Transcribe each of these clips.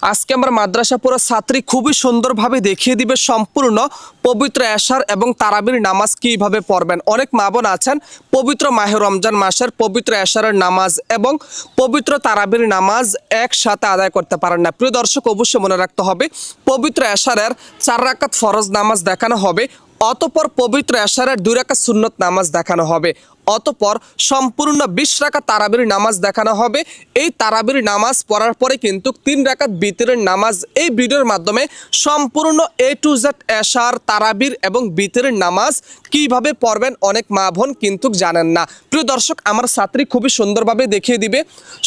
আজকে আমরা মাদ্রাসা পুরো ছাত্রী খুবই সুন্দরভাবে দেখিয়ে দিবে সম্পূর্ণ পবিত্র এশার এবং তারাবির নামাজ কিভাবে পড়বেন। অনেক মা বোন আছেন পবিত্র মাহে রমজান মাসের পবিত্র এশারের নামাজ এবং পবিত্র তারাবির নামাজ একসাথে আদায় করতে পারেন না। প্রিয় দর্শক, অবশ্যই মনে রাখতে হবে পবিত্র এশারের 4 রাকাত ফরজ নামাজ দেখানো হবে, অতঃপর পবিত্র এশারের 2 রাকাত সুন্নত নামাজ দেখানো হবে, অতঃপর সম্পূর্ণ 20 রাকাত তারাবির নামাজ দেখানো হবে। এই তারাবির নামাজ পড়ার পরে কিন্তু 3 রাকাত বিতরের নামাজ এই ভিডিওর মাধ্যমে সম্পূর্ণ A to Z এশার তারাবির এবং বিতরের নামাজ কিভাবে পড়বেন অনেক মা বোন কিন্তু জানেন না। প্রিয় দর্শক, আমার ছাত্রী খুবই সুন্দরভাবে দেখিয়ে দিবে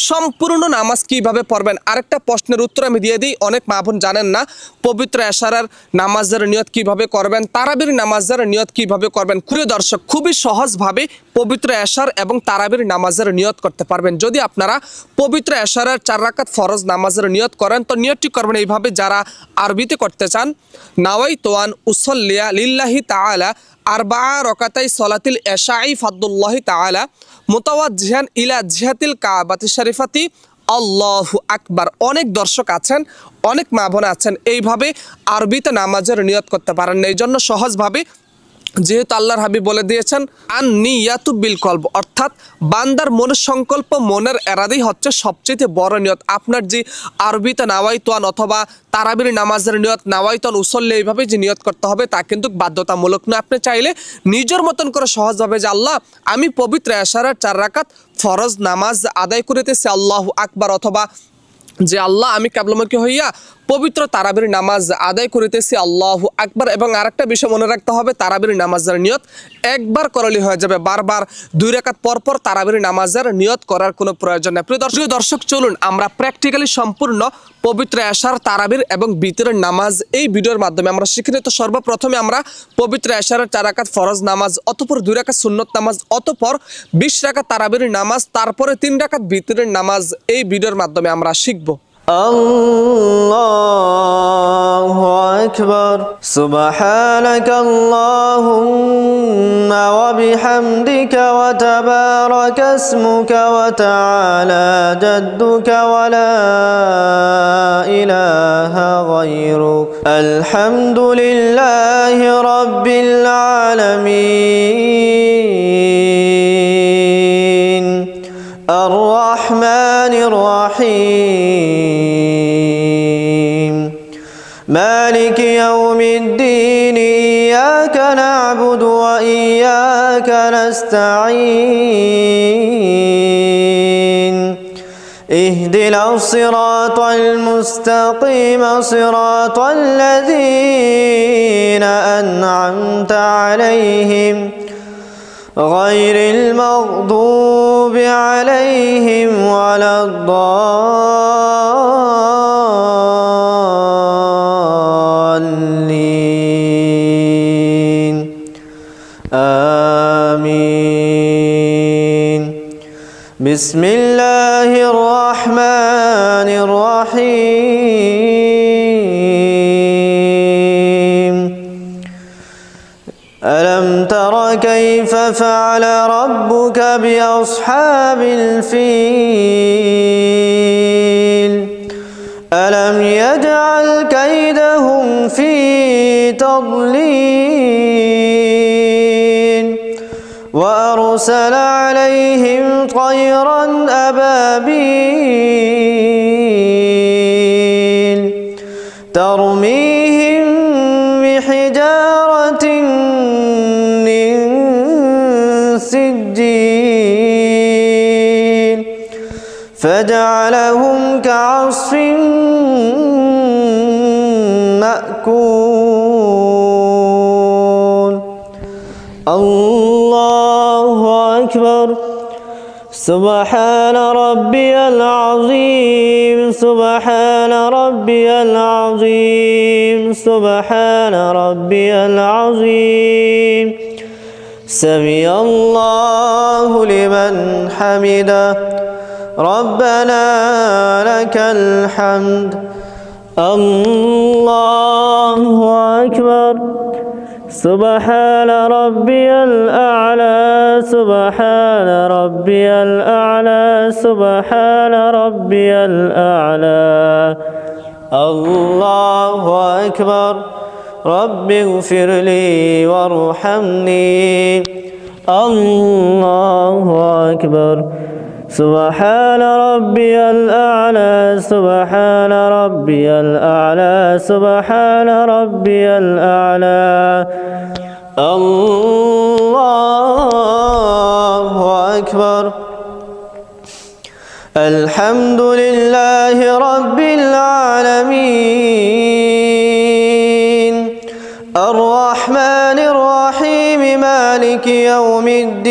সম্পূর্ণ নামাজ কিভাবে পড়বেন। আরেকটা প্রশ্নের উত্তর আমি দিয়ে দিই, অনেক মা বোন জানেন না পবিত্র এশারের নামাজের নিয়ত কিভাবে করবেন, তারাবির নামাজের নিয়ত কিভাবে করবেন। প্রিয় দর্শক, খুবই সহজভাবে পবিত্র এশার এবং তারাবির নামাজের নিয়ত করতে পারবেন। যদি আপনারা পবিত্র এশারের 4 রাকাত ফরজ নামাজের নিয়ত করেন তো নিয়তটি করবেন এইভাবে। যারা আরবিতে করতে চান, নাওয়াইতু আন উসাল্লিয়া লিল্লাহি তাআলা আরবা রাকাতাই সলাতিল এশাই ফাদুল্লাহি তাআলা মুতাওয়াজ্জিহান ইলা জিহাতিল কাবাতি শরীফাতি আল্লাহু আকবার। অনেক দর্শক আছেন, অনেক মা বোন আছেন এইভাবে আরবিতে নামাজের নিয়ত করতে পারেন না। এই জন্য সহজভাবে, যেহেতু আল্লাহর হাবিব বলে দিয়েছেন আন নিয়াতু বিল কলব, অর্থাৎ বান্দার মনের সংকল্প, মনের এরাদাই হচ্ছে সবচেয়ে বড় নিয়ত। আপনার যে আরবিতে নাওয়াইতুয়ান অথবা তারাবির নামাজের নিয়ত নাওয়াইতুয়ান উসল্লি এইভাবে যে নিয়ত করতে হবে তা কিন্তু বাধ্যতামূলক নয়। আপনি চাইলে নিজের মতন করে সহজভাবে যে আল্লাহ আমি পবিত্র এশারের 4 রাকাত ফরজ নামাজ আদায় করিতেছি আল্লাহু আকবার, অথবা যে আল্লাহ আমি কেবলমুখী হইয়া পবিত্র তারাবির নামাজ আদায় করিতেছি আল্লাহু আকবার। এবং আরেকটা বিষয় মনে রাখতে হবে, তারাবির নামাজের নিয়ত একবার করলে হয়ে যাবে, বারবার 2 রাকাত পরপর তারাবির নামাজের নিয়ত করার কোনো প্রয়োজন নেই। প্রিয় দর্শক, চলুন আমরা প্র্যাকটিক্যালি সম্পূর্ণ পবিত্র এশার তারাবির এবং বিতরের নামাজ এই ভিডিওর মাধ্যমে আমরা শিখে নিই। তো সর্বপ্রথমে আমরা পবিত্র এশারের 4 রাকাত ফরজ নামাজ, অতঃপর 2 রাকাত সুন্নত নামাজ, অতঃপর 20 রাকাত তারাবির নামাজ, তারপরে 3 রাকাত বিতরের নামাজ এই ভিডিওর মাধ্যমে আমরা শিখব। আল্লাহু আকবার। সুবহানাকাল্লাহুম্মা ওয়া বিহামদিকা ওয়া তাবারাকা ইসমুকা ওয়া তাআলা জাদ্দুকা ওয়া লা ইলাহা গায়রুক। আলহামদুলিল্লাহি রাব্বিল আলামিন আর-রাহমানির রাহিম মালিকি ইয়াউমিদ্দিন ইয়্যাকা না'বুদু ওয়া ইয়্যাকা নাস্তাঈন ইহদিনাস সিরাতাল মুস্তাকিম সিরাতাল লাযীনা আন'আমতা আলাইহিম غير المغضوب عليهم ولا الضالين آمين بسم الله الرحمن الرحيم ألم تر كيف فعل ربك بأصحاب الفيل ألم يجعل كيدهم في تضليل وأرسل عليهم طيرا أبابيل ترميهم بحجارة من سجيل فجعلهم كعصف مأكول. الله أكبر. سبحان ربي العظيم سبحان ربي العظيم سبحان ربي العظيم سمع الله لمن حمده ربنا لك الحمد. الله أكبر. سبحان ربي الأعلى سبحان ربي الأعلى سبحان ربي الأعلى. الله أكبر رب اغفر لي وارحمني الله أكبر سبحان ربي الأعلى سبحان ربي الأعلى سبحان ربي الأعلى الله أكبر الحمد لله رب العالمين الرحمن الرحيم مالك يوم الدين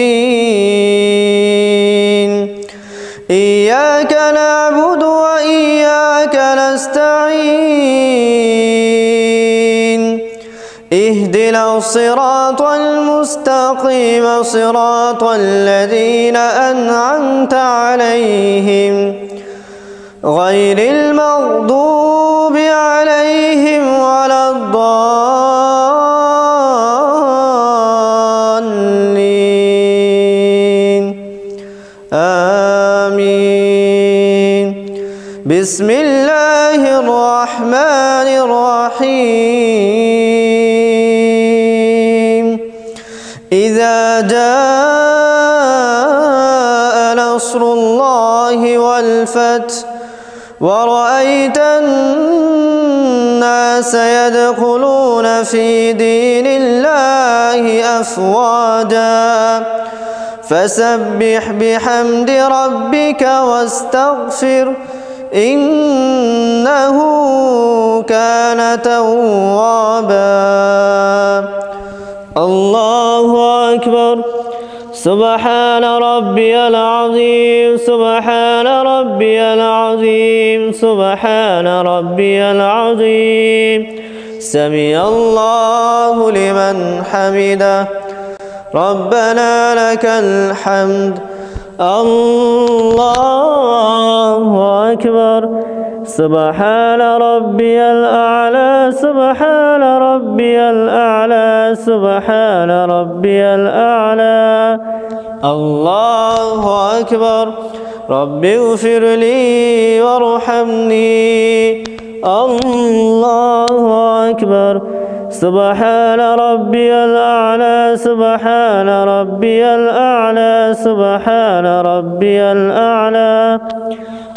إياك نعبد وإياك نستعين اهدنا الصراط المستقيم صراط الذين أنعمت عليهم غير المغضوب عليهم ولا الضالين آمين بسم الله الرحمن الرحيم إذا جاء نصر الله والفتح ورأيت الناس يدخلون في دين الله أفواجا فسبح بحمد ربك واستغفر إنه كان توابا الله أكبر سبحان ربي العظيم سبحان ربي العظيم سبحان ربي العظيم سمع الله لمن حمده ربنا لك الحمد الله أكبر سبحان ربي الأعلى سبحان ربي الأعلى سبحان ربي الأعلى الله أكبر رب اغفر لي وارحمني الله أكبر سبحان ربي الأعلى سبحان ربي الأعلى سبحان ربي الأعلى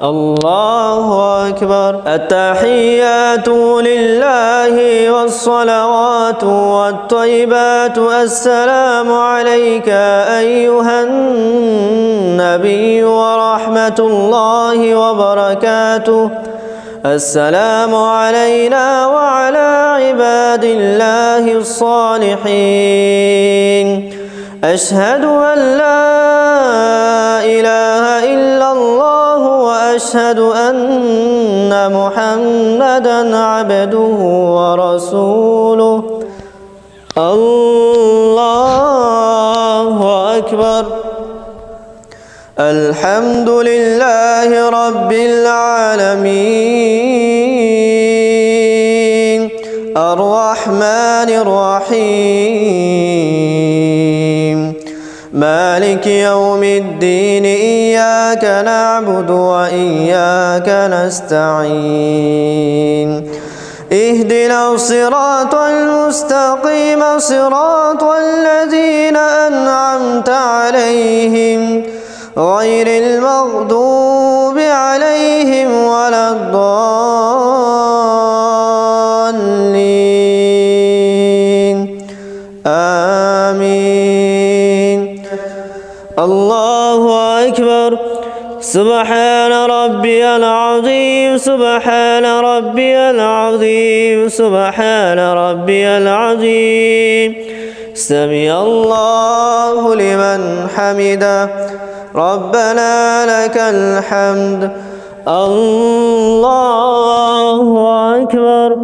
الله أكبر التحيات لله والصلوات والطيبات السلام عليك أيها النبي ورحمة الله وبركاته السلام علينا وعلى عباد الله الصالحين أشهد أن لا إله إلا الله وأشهد أن محمدا عبده ورسوله الله أكبر الحمد لله رب العالمين الرحمن الرحيم مالك يوم الدين إياك نعبد وإياك نستعين اهدنا الصراط المستقيم صراط الذين أنعمت عليهم غير المغضوب عليهم ولا الضالين آمين الله أكبر سبحان ربي العظيم سبحان ربي العظيم سبحان ربي العظيم سمع الله لمن حمده ربنا لك الحمد الله أكبر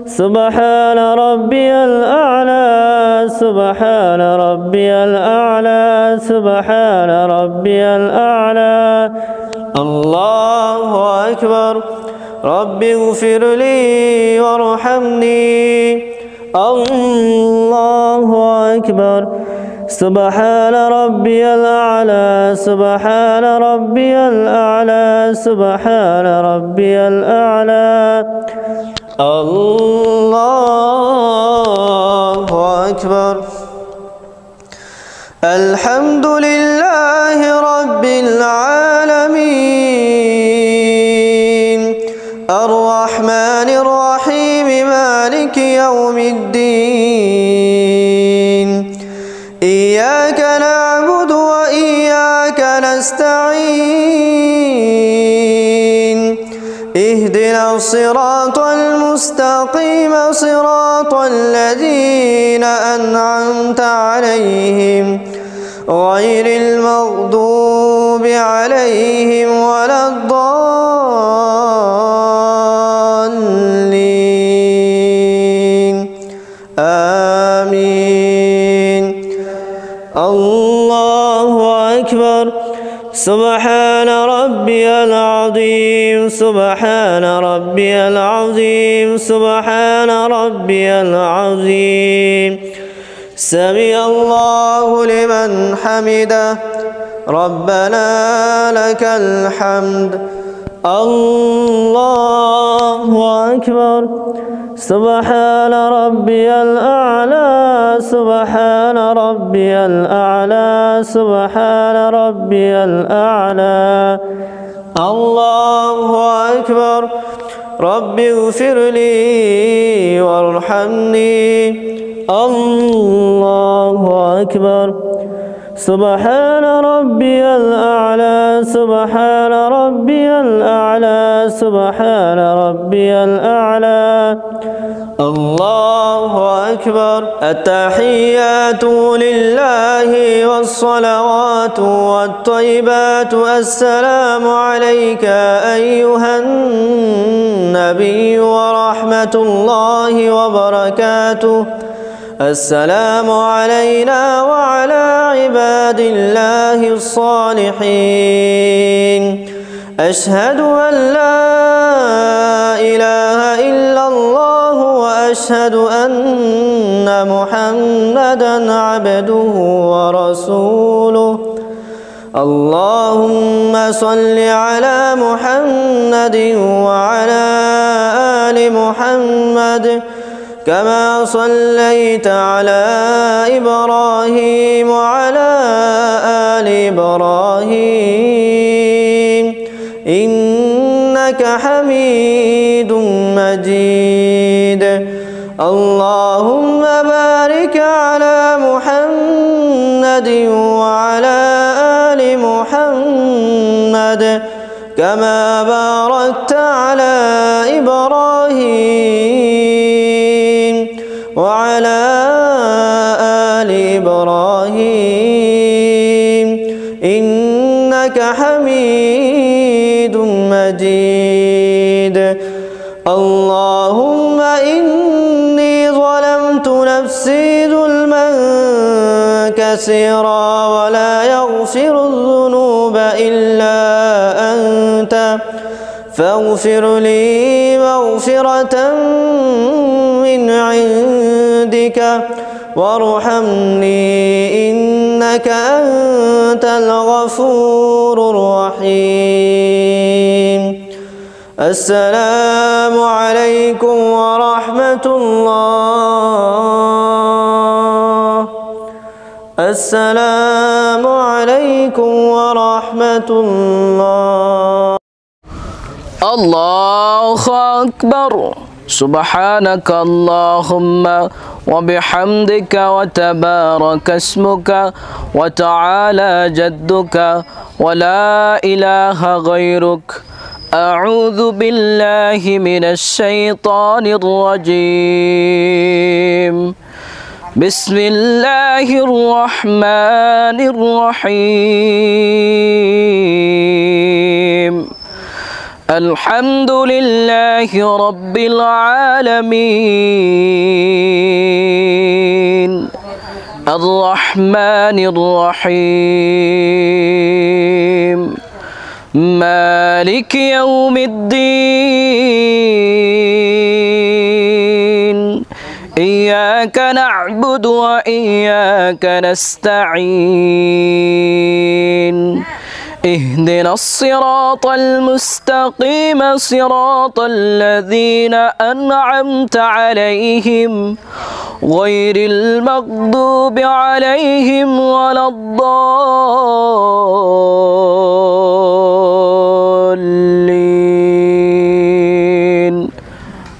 سبحان ربي الأعلى سبحان ربي الأعلى سبحان ربي الأعلى الله أكبر رب اغفر لي وارحمني الله أكبر سبحان ربي الأعلى سبحان ربي الأعلى سبحان ربي الأعلى الله أكبر الحمد لله رب العالمين الرحمن الرحيم مالك يوم الدين إياك نعبد وإياك نستعين اهدنا الصراط المستقيم صراط الذين أنعمت عليهم غير المغضوب عليهم ولا الضالين آمين الله أكبر سبحان ربي العظيم سبحان ربي العظيم سبحان ربي العظيم سمع الله لمن حمده ربنا لك الحمد الله أكبر سبحان ربي الأعلى سبحان ربي الأعلى سبحان ربي الأعلى الله أكبر رب اغفر لي وارحمني الله أكبر سبحان ربي الأعلى سبحان ربي الأعلى سبحان ربي الأعلى الله أكبر التحيات لله والصلوات والطيبات السلام عليك أيها النبي ورحمة الله وبركاته السلام علينا وعلى عباد الله الصالحين أشهد أن لا إله إلا الله وأشهد أن محمدا عبده ورسوله اللهم صل على محمد وعلى آل محمد كما صليت على إبراهيم وعلى آل إبراهيم إنك حميد مجيد اللهم بارك على محمد وعلى آل محمد كما باركت على إبراهيم وعلى آل إبراهيم إنك حميد مجيد اللهم إني ظلمت نفسي ظلما كثيرا ولا يغفر الذنوب إلا أنت فاغفر لي مغفرة من عندك وارحمني إنك أنت الغفور الرحيم السلام عليكم ورحمة الله السلام عليكم ورحمة الله الله أكبر سبحانك اللهم وبحمدك وتبارك اسمك وتعالى جدك ولا إله غيرك أعوذ بالله من الشيطان الرجيم بسم الله الرحمن الرحيم الحمد لله رب العالمين الرحمن الرحيم مالك يوم الدين إياك إياك نعبد وإياك نستعين اهدنا الصراط المستقيم صراط الذين أنعمت عليهم غير المغضوب عليهم ولا الضالين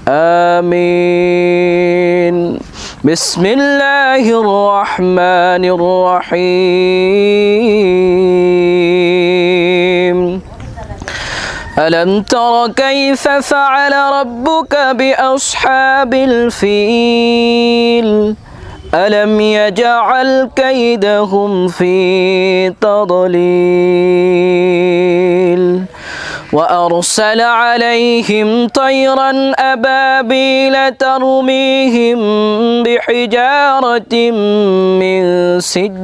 آمين. بسم الله الرحمن الرحيم. ألم تر كيف فعل ربك بأصحاب الفيل ألم يجعل كيدهم في تضليل وأرسل عليهم طيرا أبابيل ترميهم بحجارة من سجيل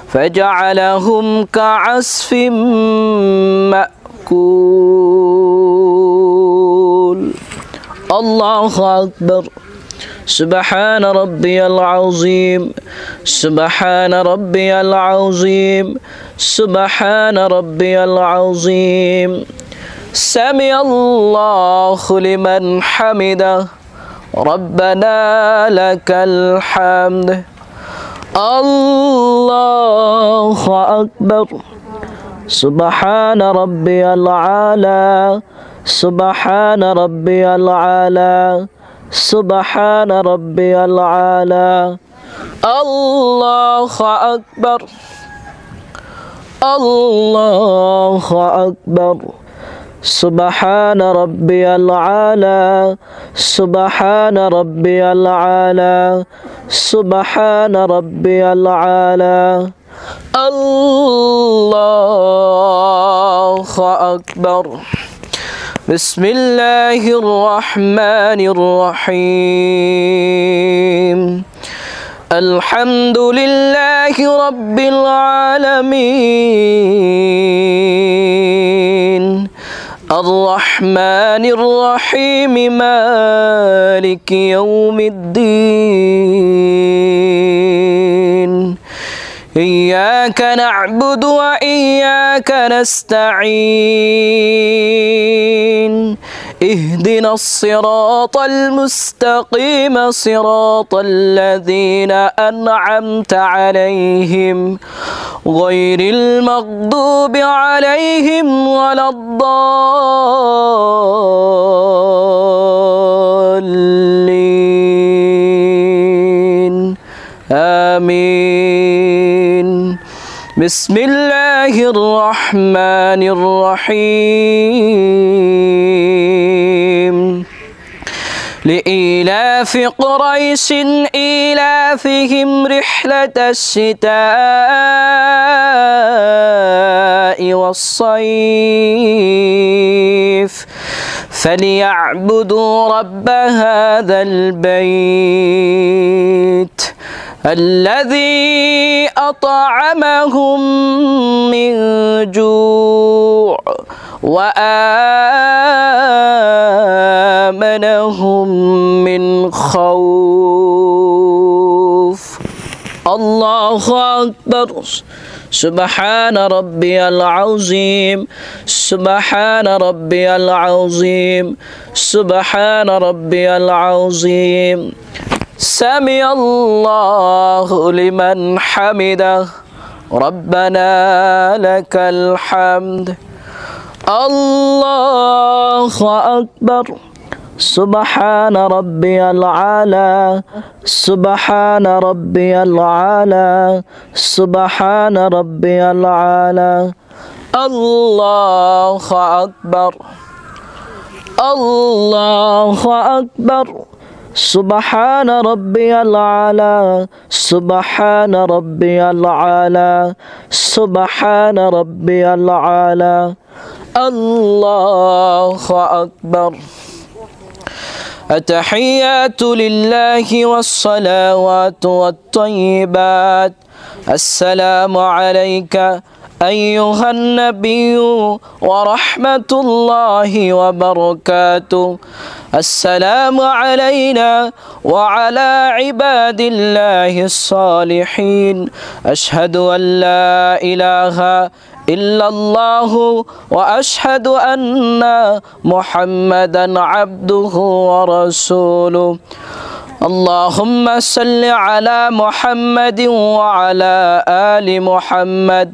فجعلهم كعصف مأكول. الله أكبر. سبحان ربي العظيم سبحان ربي العظيم سبحان ربي العظيم. سمع الله لمن حمده ربنا لك الحمد. الله أكبر. سبحان ربي العالى سبحان ربي العالى سبحان ربي العالى. الله أكبر. الله أكبر. سبحان ربي العالى سبحان ربي العالى سبحان ربي العالى. الله أكبر. بسم الله الرحمن الرحيم. الحمد لله رب العالمين الرحمن الرحيم مالك يوم الدين إياك نعبد وإياك نستعين اهدنا الصراط المستقيم صراط الذين أنعمت عليهم غير المغضوب عليهم ولا الضالين آمين. بسم الله الرحمن الرحيم. لإيلاف قريش إيلافهم رحلة الشتاء والصيف فليعبدوا رب هذا البيت الذي أطعمهم من جوع وآمنهم من خوف. الله أكبر. سبحان ربي العظيم سبحان ربي العظيم سبحان ربي العظيم. سمع الله لمن حمده ربنا لك الحمد. الله أكبر. سبحان ربي العالى سبحان ربي العالى سبحان ربي العالى. الله أكبر. الله أكبر. سبحان ربي العالى سبحان ربي العالى سبحان ربي العالى. الله أكبر. التحيات لله والصلوات والطيبات. السلام عليك أيها النبي ورحمة الله وبركاته السلام علينا وعلى عباد الله الصالحين أشهد أن لا إله إلا الله وأشهد أن محمدا عبده ورسوله اللهم صل على محمد وعلى آل محمد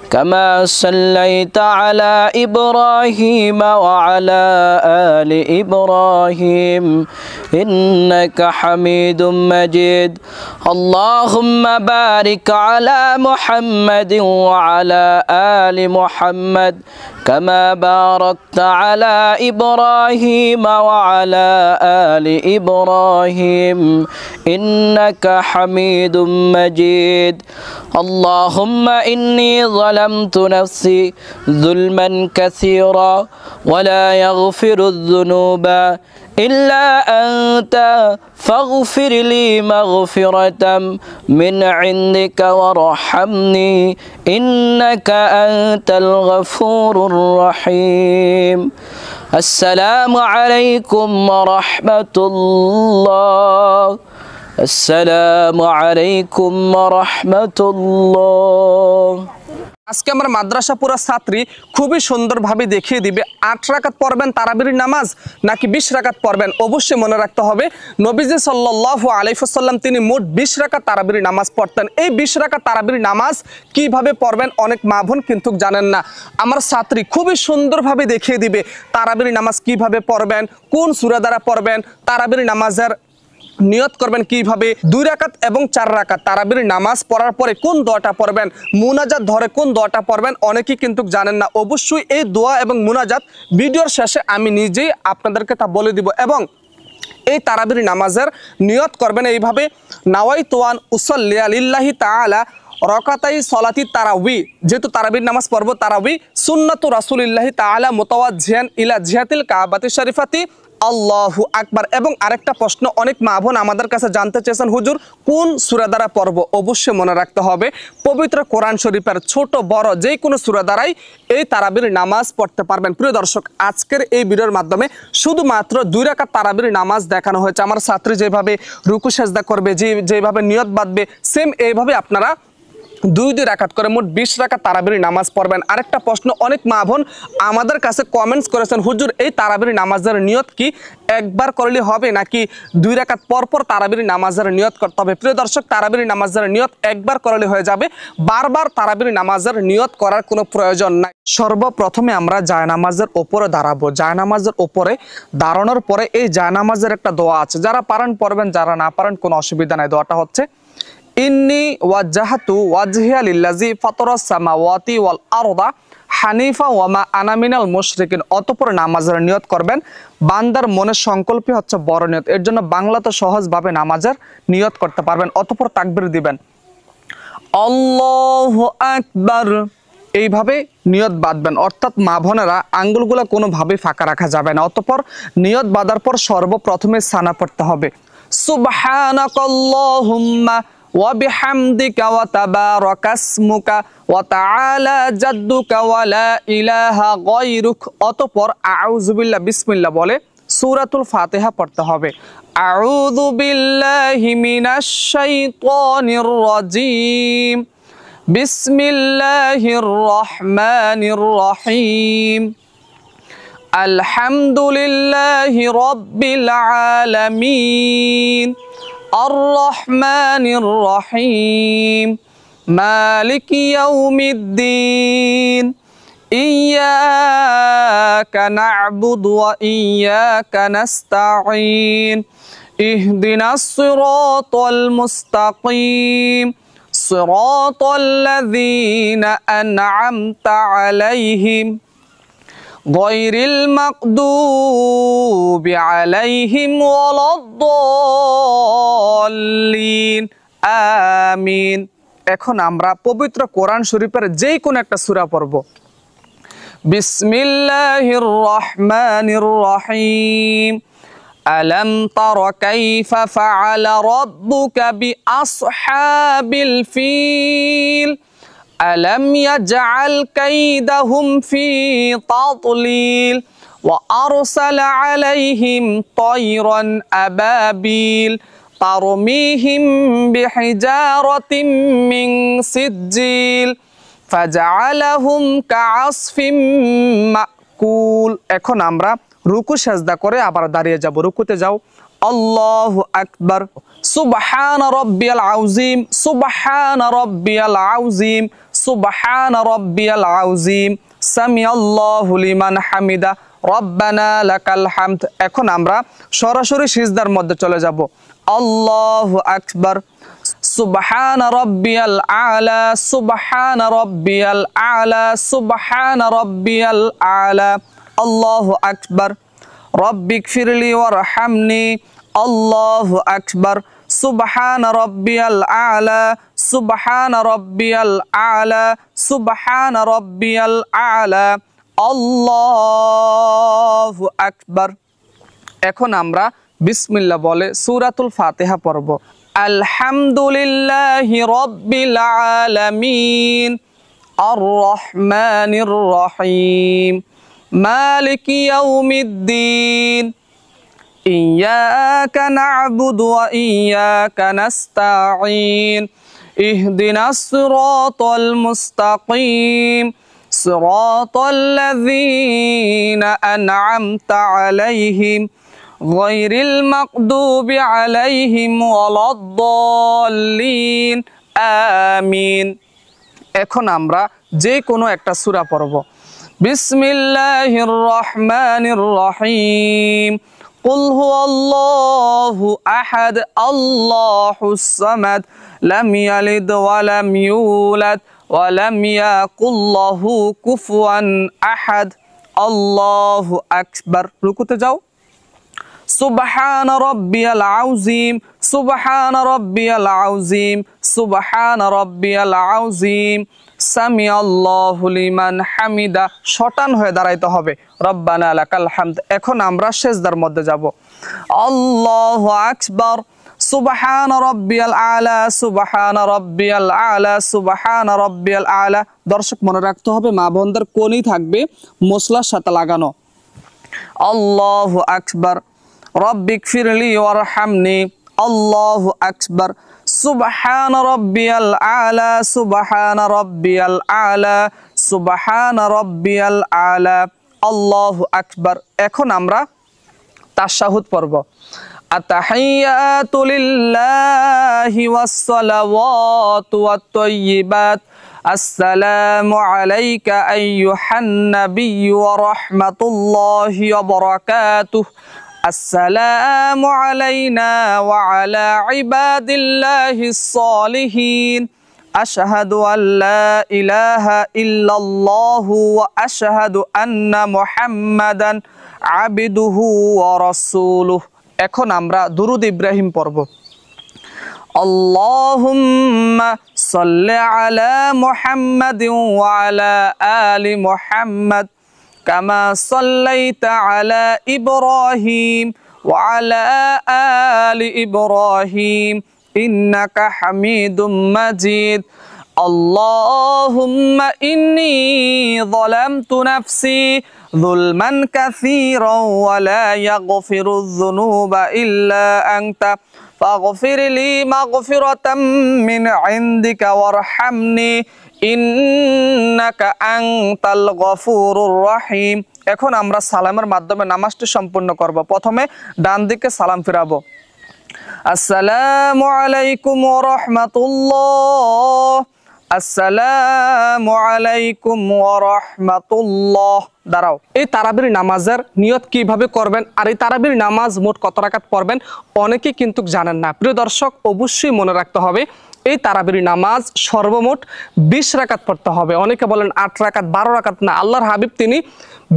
كما صليت على إبراهيم وعلى آل إبراهيم إنك حميد مجيد اللهم بارك على محمد وعلى آل محمد كما باركت على إبراهيم وعلى آل إبراهيم إنك حميد مجيد اللهم إني ظلمت نفسي ظلما كثيرا ولا يغفر الذنوب إلا أنت فاغفر لي مغفرة من عندك وارحمني إنك أنت الغفور الرحيم السلام عليكم ورحمة الله السلام عليكم ورحمة الله আজকে আমার মাদ্রাসা পুরা ছাত্রী খুবই সুন্দরভাবে দেখিয়ে দিবে 8 রাকাত পড়বেন তারাবির নামাজ নাকি 20 রাকাত পড়বেন। অবশ্যই মনে রাখতে হবে নবীজি সাল্লাল্লাহু আলাইহি ওয়াসাল্লাম তিনি মোট 20 রাকাত তারাবির নামাজ পড়তেন। এই 20 রাকাত তারাবির নামাজ কিভাবে পড়বেন অনেক মা বোন কিন্তু জানেন না। আমার ছাত্রী খুবই সুন্দরভাবে দেখিয়ে দিবে তারাবির নামাজ কিভাবে পড়বেন, কোন সূরা দ্বারা পড়বেন, তারাবির নামাজের নিয়ত করবেন কিভাবে, 2 রাকাত এবং 4 রাকাত তারাবির নামাজ পড়ার পরে কোন দোয়াটা পড়বেন, মুনাজাত ধরে কোন দোয়াটা পড়বেন অনেকেই কিন্তু জানেন না। অবশ্যই এই দোয়া এবং মুনাজাত ভিডিওর শেষে আমি নিজেই আপনাদেরকে তা বলে দিব। এবং এই তারাবির নামাজের নিয়ত করবেন এইভাবে, নাওয়াইতু আন উসাল্লিয়া লিল্লাহি তাআলা রকাতাই সলাতি তারাবি, যেহেতু তারাবির নামাজ পড়ব তারাবি সুন্নাতু রাসূলিল্লাহি তাআলা মুতাওয়াজ্জিহান ইলা জিহাতিল কাবাতি শরীফাতি আল্লাহু আকবার। এবং আরেকটা প্রশ্ন অনেক মা বোন আমাদের কাছে জানতে চেয়েছেন, হুজুর কোন সূরা দ্বারা পড়ব? অবশ্যই মনে রাখতে হবে পবিত্র কোরআন শরীফের ছোট বড় যে কোনো সূরা দ্বারাই এই তারাবির নামাজ পড়তে পারবেন। প্রিয় দর্শক, আজকের এই ভিডিওর মাধ্যমে শুধুমাত্র 2 রাকাত তারাবির নামাজ দেখানো হয়েছে। আমার ছাত্রী যেভাবে রুকু সেজদা করবে, যেভাবে নিয়ত বাঁধবে, সেম এইভাবে আপনারা 2 রাকাত করে মোট 20 রাকাত তারাবির নামাজ পড়বেন। আরেকটা প্রশ্ন অনেক মা বোন আমাদের কাছে কমেন্টস করেছেন, হুজুর এই তারাবির নামাজের নিয়ত কি একবার করলে হবে নাকি 2 রাকাত পর পর তারাবির নামাজের নিয়ত করতে হবে? প্রিয় দর্শক, তারাবির নামাজের নিয়ত একবার করলে হয়ে যাবে, বারবার তারাবির নামাজের নিয়ত করার কোনো প্রয়োজন নাই। সর্বপ্রথমে আমরা জায়নামাজের উপরে দাঁড়াবো। জায়নামাজের উপরে দাঁড়ানোর পরে এই জায়নামাজের একটা দোয়া আছে, যারা পারেন পড়বেন, যারা না পারেন কোনো অসুবিধা নাই। দোয়াটা হচ্ছে ইন্নি ওয়াজ্জাহাতু ওয়াজহিয়া লিল্লাযী ফাতারাস সামাওয়াতি ওয়াল আরদা হানিফা ওয়া মা আনা মিনাল মুশরিকিন। অতঃপর নামাজের নিয়ত করবেন। বান্দার মনের সংকল্পই হচ্ছে বড় নিয়ত, এর জন্য বাংলাতে সহজভাবে নামাজের নিয়ত করতে পারবেন। অতঃপর তাকবীর দিবেন, আল্লাহু আকবার, এইভাবে নিয়ত বাঁধবেন। অর্থাৎ মা বোনেরা আঙ্গুলগুলো কোনোভাবে ফাঁকা রাখা যাবে না। অতঃপর নিয়ত বাঁধার পর সর্বপ্রথমে সানা পড়তে হবে, সুবহানাকাল্লাহুম্মা ওয়া বিহামদিকা ওয়া তাবারাকা ইসমুকা ওয়া তাআলা জাদ্দুকা ওয়া লা ইলাহা গায়রুক। অতঃপর আউযু বিল্লাহ বিসমিল্লাহ বলে সূরাতুল ফাতিহা পড়তে হবে। আউযু বিল্লাহি মিনাশ শাইতানির রাজীম, বিসমিল্লাহির রহমানির রহিম, আলহামদুলিল্লাহি রাব্বিল আলামিন, আর-রহমানির রহিম, মালিকি ইয়াউমিদ্দিন, ইয়্যাকা না'বুদু ওয়া ইয়্যাকা নাস্তাঈন, ইহদিনাস সিরাতাল মুস্তাকিম, সিরাতাল্লাযীনা আন'আমতা আলাইহিম গায়রিল মাগদুবি আলাইহিম ওয়ালাদ-দাল্লিন, আমিন। এখন আমরা পবিত্র কোরআন শরীফের যে কোনো একটা সূরা পড়ব। বিসমিল্লাহির রহমানির রহিম, আলাম তারা কাইফা ফাআলা রাব্বুকা বিআসহাবিল ফিল, আলাম ইয়াজআল কাইদাহুম ফি তাদলিল ওয়া আরসালা আলাইহিম তায়রান আবাবিল তারমিহিম বিহিজারাতিন মিন সিজ্জিল ফাজআলাহুম কাআসফিম মাকুল। এখন আমরা রুকু সাজদা করে আবার দাঁড়িয়ে যাব। রুকুতে যাও। আল্লাহু আকবার। সুবহান রাব্বিয়াল আযীম, সুবহান রাব্বিয়াল আযীম, সুবহান রাব্বিয়াল আযীম, সামিআল্লাহু লিমান হামিদা, রব্বানা লাকাল হামদ। এখন আমরা সরাসরি সিজদার মধ্যে চলে যাব। আল্লাহু আকবার। সুবহান রাব্বিয়াল আলা, সুবহান রাব্বিয়াল আলা, সুবহান রাব্বিয়াল আলা। আল্লাহু আকবার। রব্বিগফিরলি ওয়ারহামনি। আল্লাহু আকবার। সুবহান রাব্বিয়াল আলা, সুবহান রাব্বিয়াল আলা, সুবহান রাব্বিয়াল আলা। আল্লাহু আকবার। এখন আমরা বিসমিল্লাহ বলে সূরাতুল ফাতিহা পড়ব। আলহামদুলিল্লাহি রাব্বিল আলামিন, আর রহমানির রহিম, মালিকি ইয়াউমিদ্দিন, ইয়াকা না'বুদু ওয়া ইয়াকা নাস্তাঈন, ইহদিনাস সিরাতাল মুস্তাকিম, সিরাতাল লাযীনা আন'আমতা আলাইহিম গায়রিল মাগদুবি আলাইহিম ওয়ালাদ-দাল্লিন, আমিন। এখন আমরা যে কোনো একটা সূরা পড়ব। বিসমিল্লাহির রহমানির রহিম। কুল হুয়াল্লাহু আহাদ, আল্লাহুস সামাদ, লাম ইয়ালিদ ওয়া লাম ইউলাদ ওয়া লাম ইয়াকুল লাহু কুফুয়ান আহাদ। আল্লাহু আকবার। রুকুতে যাও। সুবহান রাব্বিয়াল আযীম, সুবহান রাব্বিয়াল আযীম, সুবহান রাব্বিয়াল আযীম, সামিআল্লাহু লিমান হামিদা। শটান হয়ে দাঁড়াইতে হবে। রব্বানা লাকাল হামদ। এখন আমরা সিজদার মধ্যে যাব। আল্লাহু আকবার। সুবহান রাব্বিয়াল আলা, সুবহান রাব্বিয়াল আলা, সুবহান রাব্বিয়াল আলা। দর্শক মনে রাখতে হবে মা বোনদের কোনই থাকবে মসলার সাথে লাগানো। আল্লাহু আকবার। রব্বিগফিরলি ওয়ারহামনি। আল্লাহু আকবার। সুবহান রাব্বিয়াল আলা, সুবহান রাব্বিয়াল আলা, সুবহান রাব্বিয়াল আলা। আল্লাহু আকবার। এখন আমরা তাশাহুদ পড়ব। আত-তাহিয়াতু লিল্লাহি ওয়াস-সালাওয়াতু ওয়াত-তাইয়্যিবাত, আসসালামু আলাইকা আইয়ুহান নাবিয়্যু ওয়া রাহমাতুল্লাহি ওয়া বারাকাতুহু, আসসালামু আলাইনা ওয়া আলা ইবাদিল্লাহিস সালিহিন, আশহাদু আল্লা ইলাহা ইল্লাল্লাহু ওয়া আশহাদু আন্না মুহাম্মাদান আবদুহু ওয়া রাসূলুহু। এখন আমরা দুরুদ ইব্রাহিম পড়ব। আল্লাহুম্মা সাল্লি আলা মুহাম্মাদিন ওয়া আলা আলি মুহাম্মাদ কামা সাল্লাইতা আলা ইব্রাহিম ওয়া আলা আলি ইব্রাহিম ইন্নাকা হামিদুম মাজিদ। আল্লাহুম্মা ইন্নী যালামতু নাফসি যুলমান কাসীরান ওয়া লা ইয়াগফিরুয যুনুবা ইল্লা আনতা ফাগফির লি মাগফিরাতাম মিন ইনদিকা ওয়ারহামনি ইন্নাকা আনতাল গফুরুর রহিম। এখন আমরা সালামের মাধ্যমে নামাজটি সম্পূর্ণ করব। প্রথমে ডান দিকে সালাম ফিরাবো। আসসালামু আলাইকুম ওয়া রাহমাতুল্লাহ, আসসালামু আলাইকুম ওয়া রাহমাতুল্লাহ। দাঁড়াও। এই তারাবির নামাজের নিয়ত কিভাবে করবেন আর এই তারাবির নামাজ মোট কত রাকাত পড়বেন অনেকেই কিন্তু জানেন না। প্রিয় দর্শক, অবশ্যই মনে রাখতে হবে এই তারাবির নামাজ সর্বমোট 20 রাকাত পড়তে হবে। অনেকে বলেন 8 রাকাত 12 রাকাত। না, আল্লাহর হাবিব তিনি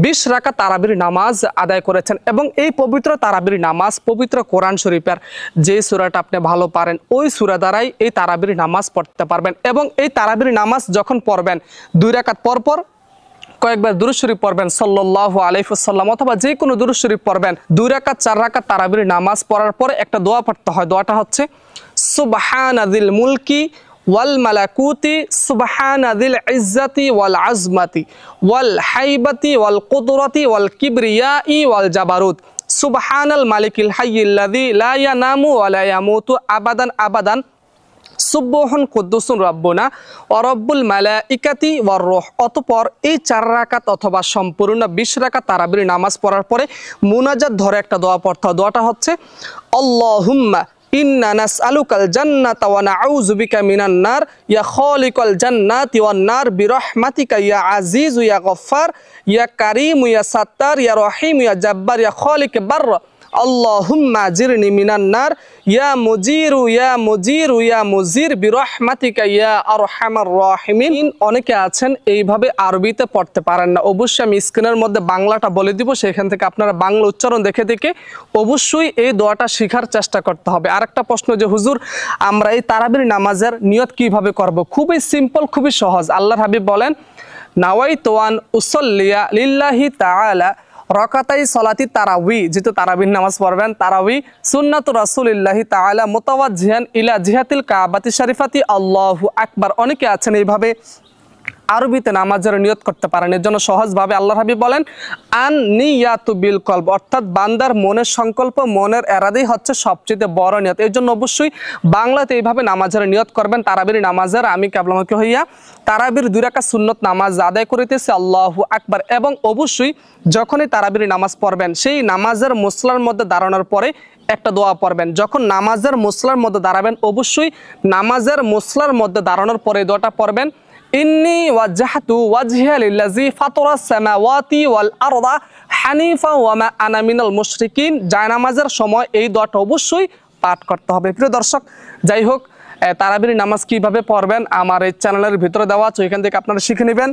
20 রাকাত তারাবির নামাজ আদায় করেছেন এবং এই পবিত্র তারাবির নামাজ পবিত্র কোরআন শরীফের যে সূরাটা আপনি ভালো পারেন ওই সূরা দ্বারাই এই তারাবির নামাজ পড়তে পারবেন। এবং এই তারাবির নামাজ যখন পড়বেন 2 রাকাত পর পর কয়েকবার দুরূদ শরীফ পড়বেন সাল্লাল্লাহু আলাইহি ওয়াসাল্লাম, অথবা যে কোনো দুরূদ শরীফ পড়বেন। 2 রাকাত 4 রাকাত তারাবির নামাজ পড়ার পরে একটা দোয়া পড়তে হয়। দোয়াটা হচ্ছে সুবহানাযিল মুলকি ওয়াল মালাকুতি সুবহানাযিল ইজ্জাতি ওয়াল আজমাতি ওয়াল হাইবাতি ওয়াল কুদরাতি ওয়াল কিবরিয়াই ওয়াল জাবারুত সুবহানাল মালিকিল হাইয়্যিল্লাযী লা ইয়ানামু ওয়া লা ইয়ামুতু আবাদান আবাদান সুবহান কুদ্দুসুন রাব্বুনা ওয়া রাব্বুল মালাইকাতি ওয়ার রূহ। অতঃপর এই 4 রাকাত অথবা সম্পূর্ণ 20 রাকাত তারাবির নামাজ পড়ার পরে মুনাজাত ধরে একটা দোয়া পড়তে হয়। দোয়াটা হচ্ছে আল্লাহুম্মা ইন্না নাসআলুকাল জান্নাতা ওয়া নাউযু বিকা মিনান নার ইয়া খালিকাল জান্নাতি ওয়ান নার বিরহমাতিকা ইয়া আজিজ ইয়া গফফার ইয়া কারীম ইয়া সাত্তার ইয়া রহিম ইয়া জাব্বার ইয়া খালিক বারর আল্লাহুম্মা জিরনি মিনান নার ইয়া মুজিরু ইয়া মুজির বিরহমাতিকা ইয়া আরহামার রাহিমিন। অনেকে আছেন এইভাবে আরবিতে পড়তে পারেন না, অবশ্যই আমি স্ক্রিনের মধ্যে বাংলাটা বলে দিব, সেখান থেকে আপনারা বাংলা উচ্চারণ দেখে দেখে অবশ্যই এই দোয়াটা শেখার চেষ্টা করতে হবে। আরেকটা প্রশ্ন যে হুজুর আমরা এই তারাবির নামাজের নিয়ত কিভাবে করব? খুবই সিম্পল, খুবই সহজ। আল্লাহর হাবিব বলেন নাওয়াইতু আন উসাল্লিয়া লিল্লাহি তাআলা রকাতাই সলাতি তারাবি, যেহেতু তারাবির নামাজ পড়বেন, তারাবি সুন্নাতু রাসূলিল্লাহি তাআলা মুতাওয়াজ্জিহান ইলা জিহাতিল কাবাতি শরীফাতি আল্লাহু আকবার। অনেকে আছেন এইভাবে আরবিতে নামাজের নিয়ত করতে পারেন, এর জন্য সহজভাবে আল্লাহর হাবিব বলেন আন নিয়াতু বিল কলব, অর্থাৎ বান্দার মনের সংকল্প, মনের এরাদাই হচ্ছে সবচেয়ে বড় নিয়ত। এর জন্য অবশ্যই বাংলাতে এইভাবে নামাজের নিয়ত করবেন। তারাবির নামাজের আমি কেবলমাত্র হইয়া তারাবির 2 রাকাত সুন্নত নামাজ আদায় করিতেছি আল্লাহু আকবার। এবং অবশ্যই যখনই তারাবির নামাজ পড়বেন সেই নামাজের মুসলার মধ্যে দাঁড়ানোর পরে একটা দোয়া পড়বেন। যখন নামাজের মুসলার মধ্যে দাঁড়াবেন অবশ্যই নামাজের মুসলার মধ্যে দাঁড়ানোর পরে দোয়াটা পড়বেন ইন্নী ওয়াজহাতু ওয়াজহিয়া লিল্লাযী ফাতারাস সামাওয়াতি ওয়াল আরদা হানিফা ওয়া মা আনা মিনাল মুশরিকিন। জায়নামাজের সময় এই দোয়াটা অবশ্যই পাঠ করতে হবে। প্রিয় দর্শক, যাই হোক তারাবির নামাজ কিভাবে পড়বেন আমার এই চ্যানেলের ভিতরে দেওয়া আছে, ওইখান থেকে আপনারা শিখে নেবেন।